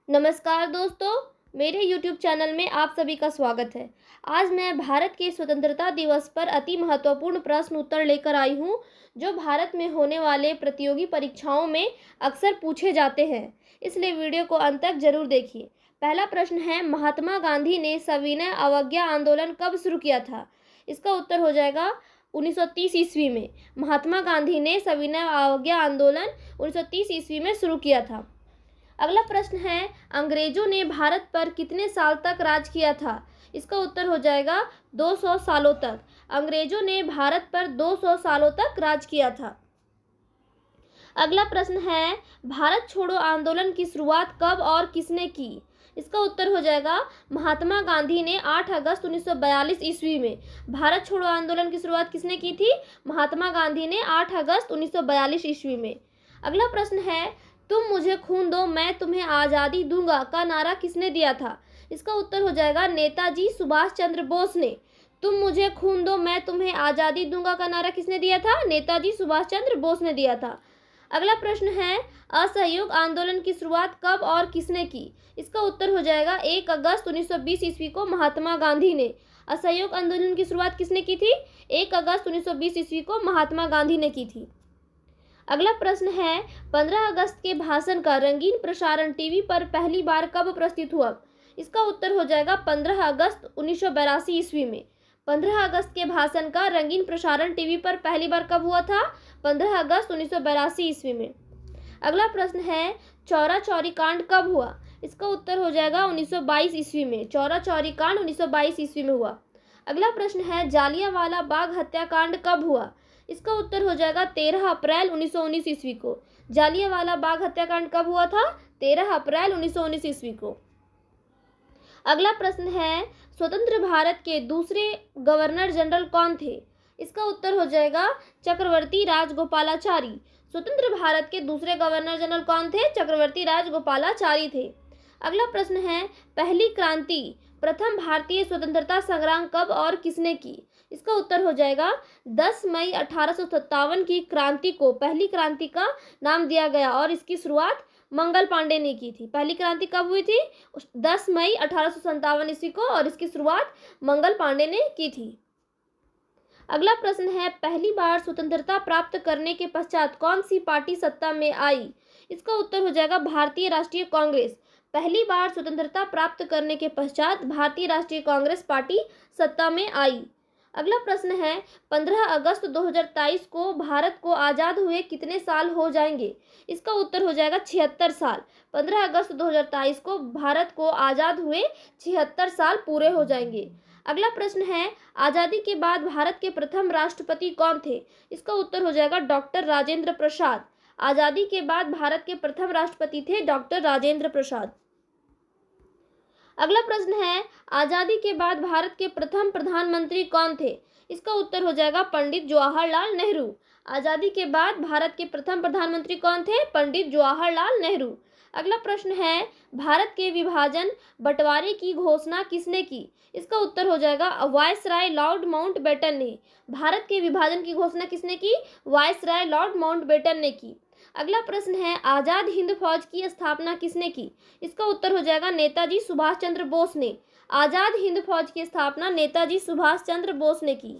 नमस्कार दोस्तों, मेरे YouTube चैनल में आप सभी का स्वागत है। आज मैं भारत के स्वतंत्रता दिवस पर अति महत्वपूर्ण प्रश्न उत्तर लेकर आई हूँ, जो भारत में होने वाले प्रतियोगी परीक्षाओं में अक्सर पूछे जाते हैं। इसलिए वीडियो को अंत तक जरूर देखिए। पहला प्रश्न है, महात्मा गांधी ने सविनय अवज्ञा आंदोलन कब शुरू किया था? इसका उत्तर हो जाएगा 1930 ईस्वी में। महात्मा गांधी ने सविनय अवज्ञा आंदोलन 1930 ईस्वी में शुरू किया था। अगला प्रश्न है, अंग्रेजों ने भारत पर कितने साल तक राज किया था? इसका उत्तर हो जाएगा 200 सालों तक। अंग्रेजों ने भारत पर 200 सालों तक राज किया था। अगला प्रश्न है, भारत छोड़ो आंदोलन की शुरुआत कब और किसने की? इसका उत्तर हो जाएगा महात्मा गांधी ने 8 अगस्त 1942 ईस्वी में। भारत छोड़ो आंदोलन की शुरुआत किसने की थी? महात्मा गांधी ने 8 अगस्त 1942 ईस्वी में। अगला प्रश्न है, तुम मुझे खून दो मैं तुम्हें आज़ादी दूंगा का नारा किसने दिया था? इसका उत्तर हो जाएगा नेताजी सुभाष चंद्र बोस ने। तुम मुझे खून दो मैं तुम्हें आज़ादी दूंगा का नारा किसने दिया था? नेताजी सुभाष चंद्र बोस ने दिया था। अगला प्रश्न है, असहयोग आंदोलन की शुरुआत कब और किसने की? इसका उत्तर हो जाएगा 1 अगस्त 1920 ईस्वी को महात्मा गांधी ने। असहयोग आंदोलन की शुरुआत किसने की थी? 1 अगस्त 1920 ईस्वी को महात्मा गांधी ने की थी। अगला प्रश्न है, 15 अगस्त के भाषण का रंगीन प्रसारण टीवी पर पहली बार कब प्रस्तुत हुआ? इसका उत्तर हो जाएगा 15 अगस्त 1982 ईस्वी में। 15 अगस्त के भाषण का रंगीन प्रसारण टीवी पर पहली बार कब हुआ था? 15 अगस्त 1982 ईस्वी में। अगला प्रश्न है, चौरा चौरी कांड कब हुआ? इसका उत्तर हो जाएगा 1922 ईस्वी में। चौरा चौरी कांड 1922 ईस्वी में हुआ। अगला प्रश्न है, जालियांवाला बाग हत्याकांड कब हुआ? इसका उत्तर हो जाएगा 13 अप्रैल 1919 ईस्वी को। जालियांवाला बाग हत्याकांड कब हुआ था? 13 अप्रैल 1919 ईस्वी को। अगला प्रश्न है, स्वतंत्र भारत के दूसरे गवर्नर जनरल कौन थे? इसका उत्तर हो जाएगा चक्रवर्ती राजगोपालाचारी। स्वतंत्र भारत के दूसरे गवर्नर जनरल कौन थे? चक्रवर्ती राजगोपालाचारी थे। अगला प्रश्न है, पहली क्रांति प्रथम भारतीय स्वतंत्रता संग्राम कब और किसने की? इसका उत्तर हो जाएगा 10 मई 1857 की क्रांति को पहली क्रांति का नाम दिया गया और इसकी शुरुआत मंगल पांडे ने की थी। पहली क्रांति कब हुई थी? 10 मई 1857 ईस्वी को और इसकी शुरुआत मंगल पांडे ने की थी। अगला प्रश्न है, पहली बार स्वतंत्रता प्राप्त करने के पश्चात कौन सी पार्टी सत्ता में आई? इसका उत्तर हो जाएगा भारतीय राष्ट्रीय कांग्रेस। पहली बार स्वतंत्रता प्राप्त करने के पश्चात भारतीय राष्ट्रीय कांग्रेस पार्टी सत्ता में आई। अगला प्रश्न है, 15 अगस्त 2023 को भारत को आज़ाद हुए कितने साल हो जाएंगे? इसका उत्तर हो जाएगा 76 साल। 15 अगस्त 2023 को भारत को आज़ाद हुए 76 साल पूरे हो जाएंगे। अगला प्रश्न है, आज़ादी के बाद भारत के प्रथम राष्ट्रपति कौन थे? इसका उत्तर हो जाएगा डॉक्टर राजेंद्र प्रसाद। आज़ादी के बाद भारत के प्रथम राष्ट्रपति थे डॉक्टर राजेंद्र प्रसाद। अगला प्रश्न है, आज़ादी के बाद भारत के प्रथम प्रधानमंत्री कौन थे? इसका उत्तर हो जाएगा पंडित जवाहरलाल नेहरू। आज़ादी के बाद भारत के प्रथम प्रधानमंत्री कौन थे? पंडित जवाहरलाल नेहरू। अगला प्रश्न है, भारत के विभाजन बंटवारे की घोषणा किसने की? इसका उत्तर हो जाएगा वायसराय लॉर्ड माउंटबेटन ने। भारत के विभाजन की घोषणा किसने की? वायसराय लॉर्ड माउंटबेटन ने की। अगला प्रश्न है, आज़ाद हिंद फौज की स्थापना किसने की? इसका उत्तर हो जाएगा नेताजी सुभाष चंद्र बोस ने। आज़ाद हिंद फौज की स्थापना नेताजी सुभाष चंद्र बोस ने की।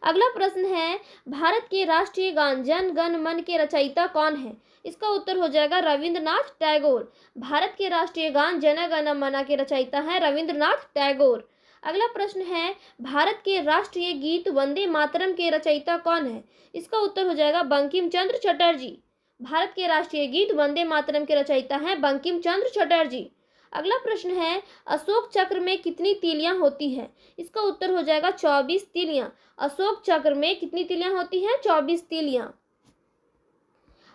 अगला प्रश्न है, भारत के राष्ट्रीय गान जन गण मन के रचयिता कौन है? इसका उत्तर हो जाएगा रविंद्रनाथ टैगोर। भारत के राष्ट्रीय गान जन गण मन के रचयिता है रविंद्रनाथ टैगोर। अगला प्रश्न है, भारत के राष्ट्रीय गीत वंदे मातरम के रचयिता कौन है? इसका उत्तर हो जाएगा बंकिम चंद्र चटर्जी। भारत के राष्ट्रीय गीत वंदे मातरम के रचयिता हैं बंकिम चंद्र चटर्जी। अगला प्रश्न है, अशोक चक्र में कितनी तीलियां होती हैं? इसका उत्तर हो जाएगा 24 तीलियां। अशोक चक्र में कितनी तीलियां होती हैं? 24 तीलियां।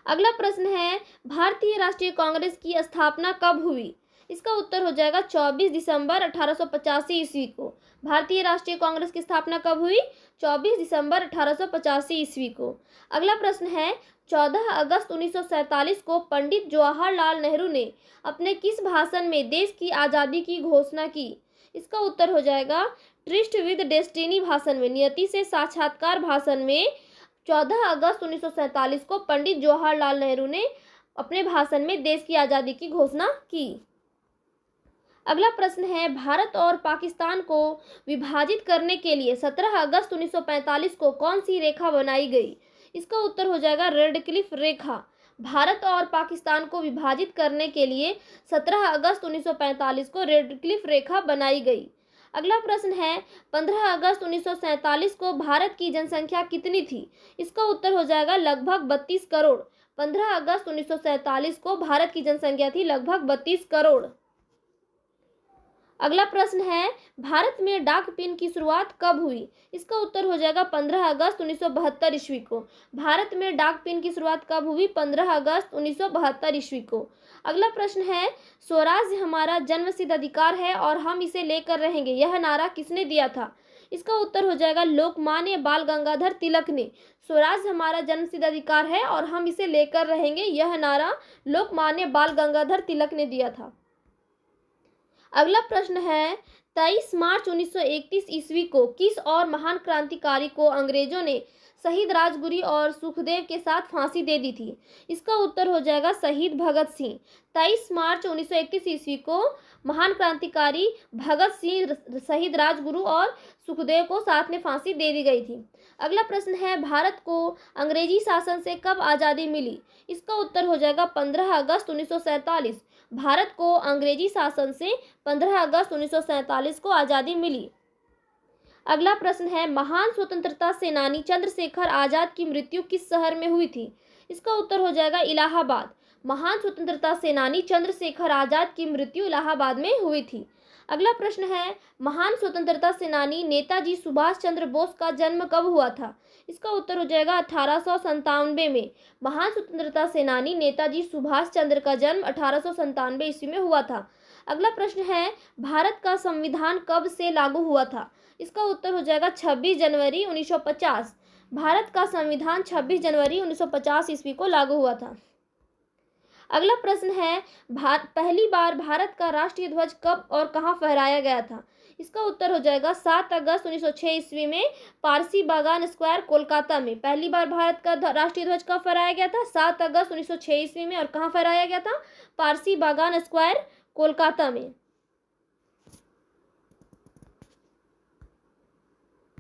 अगला प्रश्न है, भारतीय राष्ट्रीय कांग्रेस की स्थापना कब हुई? इसका उत्तर हो जाएगा 24 दिसंबर 1885 ईस्वी को। भारतीय राष्ट्रीय कांग्रेस की स्थापना कब हुई? 24 दिसंबर 1885 ईस्वी को। अगला प्रश्न है, 14 अगस्त 1947 को पंडित जवाहरलाल नेहरू ने अपने किस भाषण में देश की आज़ादी की घोषणा की? इसका उत्तर हो जाएगा ट्रिस्ट विद डेस्टिनी भाषण में, नियति से साक्षात्कार भाषण में 14 अगस्त 1947 को पंडित जवाहरलाल नेहरू ने अपने भाषण में देश की आज़ादी की घोषणा की। अगला प्रश्न है, भारत और पाकिस्तान को विभाजित करने के लिए 17 अगस्त 1945 को कौन सी रेखा बनाई गई? इसका उत्तर हो जाएगा रेड क्लिफ रेखा। भारत और पाकिस्तान को विभाजित करने के लिए 17 अगस्त 1945 को रेड क्लिफ रेखा बनाई गई। अगला प्रश्न है, 15 अगस्त 1947 को भारत की जनसंख्या कितनी थी? इसका उत्तर हो जाएगा लगभग 32 करोड़। 15 अगस्त 1947 को भारत की जनसंख्या थी लगभग 32 करोड़। अगला प्रश्न है, भारत में डाक पिन की शुरुआत कब हुई? इसका उत्तर हो जाएगा 15 अगस्त 1972 ईस्वी को। भारत में डाक पिन की शुरुआत कब हुई? 15 अगस्त 1972 ईस्वी को। अगला प्रश्न है, स्वराज्य हमारा जन्मसिद्ध अधिकार है और हम इसे लेकर रहेंगे, यह नारा किसने दिया था? इसका उत्तर हो जाएगा लोकमान्य बाल गंगाधर तिलक ने। स्वराज्य हमारा जन्मसिद्ध अधिकार है और हम इसे लेकर रहेंगे, यह नारा लोकमान्य बाल गंगाधर तिलक ने दिया था। अगला प्रश्न है, 23 मार्च 1931 ईस्वी को किस और महान क्रांतिकारी को अंग्रेजों ने शहीद राजगुरु और सुखदेव के साथ फांसी दे दी थी? इसका उत्तर हो जाएगा शहीद भगत सिंह। 23 मार्च 1931 ईस्वी को महान क्रांतिकारी भगत सिंह, शहीद राजगुरु और सुखदेव को साथ में फांसी दे दी गई थी। अगला प्रश्न है, भारत को अंग्रेजी शासन से कब आज़ादी मिली? इसका उत्तर हो जाएगा 15 अगस्त 1947। भारत को अंग्रेजी शासन से 15 अगस्त 1947 को आज़ादी मिली। अगला प्रश्न है, महान स्वतंत्रता सेनानी चंद्रशेखर आज़ाद की मृत्यु किस शहर में हुई थी? इसका उत्तर हो जाएगा इलाहाबाद। महान स्वतंत्रता सेनानी चंद्रशेखर आज़ाद की मृत्यु इलाहाबाद में हुई थी। अगला प्रश्न है, महान स्वतंत्रता सेनानी नेताजी सुभाष चंद्र बोस का जन्म कब हुआ था? इसका उत्तर हो जाएगा 1897 में। महान स्वतंत्रता सेनानी नेताजी सुभाष चंद्र का जन्म 1897 ईस्वी में हुआ था। अगला प्रश्न है, भारत का संविधान कब से लागू हुआ था? इसका उत्तर हो जाएगा 26 जनवरी 1950। भारत का संविधान 26 जनवरी 1950 ईस्वी को लागू हुआ था। अगला प्रश्न है, पहली बार भारत का राष्ट्रीय ध्वज कब और कहाँ फहराया गया था? इसका उत्तर हो जाएगा 7 अगस्त 1906 ईस्वी में पारसी बागान स्क्वायर कोलकाता में पहली बार भारत का राष्ट्रीय ध्वज कब फहराया गया था? 7 अगस्त 1906 ईस्वी में। और कहाँ फहराया गया था? पारसी बागान स्क्वायर कोलकाता में।